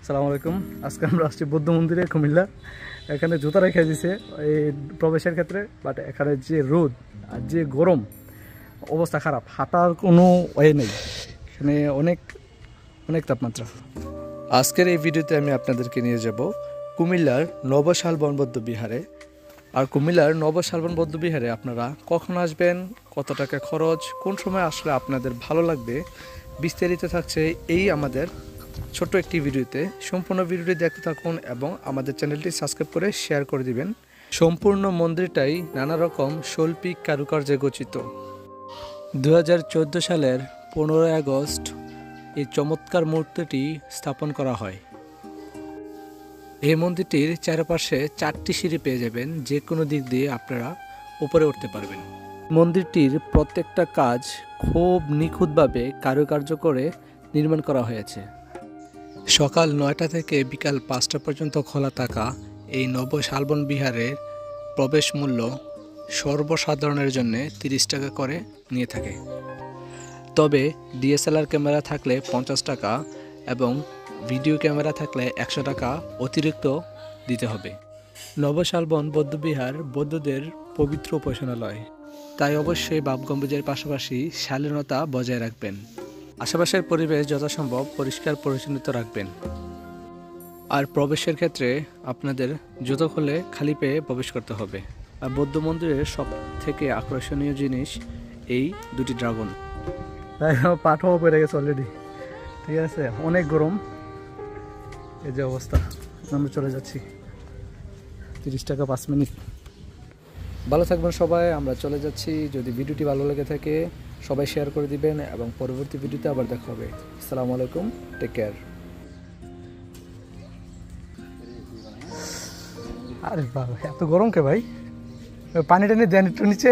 আসসালামু আলাইকুম। আজকে আমরা আসছি বৌদ্ধ মন্দিরে কুমিল্লা। এখানে জুতা রেখে দিছে এই প্রবেশের ক্ষেত্রে, বাট এখানে যে রোদ আর যে গরম, অবস্থা খারাপ, হাঁটার কোনো ওয়ে নেই। এখানে অনেক অনেক তাপমাত্রা। আজকের এই ভিডিওতে আমি আপনাদেরকে নিয়ে যাব কুমিল্লার নবশালবন বৌদ্ধ বিহারে। আর কুমিল্লার নবশালবন বৌদ্ধ বিহারে আপনারা কখন আসবেন, কত টাকা খরচ, কোন সময় আসলে আপনাদের ভালো লাগবে, বিস্তারিত থাকছে এই আমাদের ছোট্ট একটি ভিডিওতে। সম্পূর্ণ ভিডিওটি দেখতে থাকুন এবং আমাদের চ্যানেলটি সাবস্ক্রাইব করে শেয়ার করে দিবেন। সম্পূর্ণ মন্দিরটাই নানা রকম শৈল্পিক কারুকার্যে গঠিত। 2014 সালের 15 আগস্ট এই চমৎকার মূর্তিটি স্থাপন করা হয়। এই মন্দিরটির চারপাশে 4টি সিঁড়ি পেয়ে যাবেন, যে কোনো দিক দিয়ে আপনারা উপরে উঠতে পারবেন। মন্দিরটির প্রত্যেকটা কাজ খুব নিখুঁতভাবে কারুকার্য করে নির্মাণ করা হয়েছে। সকাল 9টা থেকে বিকাল 5টা পর্যন্ত খোলা থাকা এই নবশালবন বিহারের প্রবেশ মূল্য সর্বসাধারণের জন্য 30 টাকা করে নিয়ে থাকে। তবে ডিএসএলআর ক্যামেরা থাকলে 50 টাকা এবং ভিডিও ক্যামেরা থাকলে 100 টাকা অতিরিক্ত দিতে হবে। নবশালবন বৌদ্ধবিহার বৌদ্ধদের পবিত্র উপাসনালয়, তাই অবশ্যই বাপ গম্বুজের পাশাপাশি শালীনতা বজায় রাখবেন। আশেপাশের পরিবেশ যথাসম্ভব পরিষ্কার পরিচ্ছন্নতা রাখবেন। আর প্রবেশের ক্ষেত্রে আপনাদের জুতো খুলে খালি পেয়ে প্রবেশ করতে হবে। আর বৌদ্ধ মন্দিরের সব থেকে আকর্ষণীয় জিনিস এই দুটি ড্রাগন। তাই পাঠাও পড়ে গেছে অলরেডি, ঠিক আছে, অনেক গরম। এই যে অবস্থা, আমরা চলে যাচ্ছি। 30 টাকা 5 মিনিট। ভালো থাকবেন সবাই, আমরা চলে যাচ্ছি। যদি ভিডিওটি ভালো লেগে থাকে সবাই শেয়ার করে দিবেন এবং পরবর্তী ভিডিওতে আবার দেখা হবে। আসসালামু আলাইকুম, টেক কেয়ার। আরে বাবা, এত গরম কে ভাই? পানি টানি দেন একটু নিচে।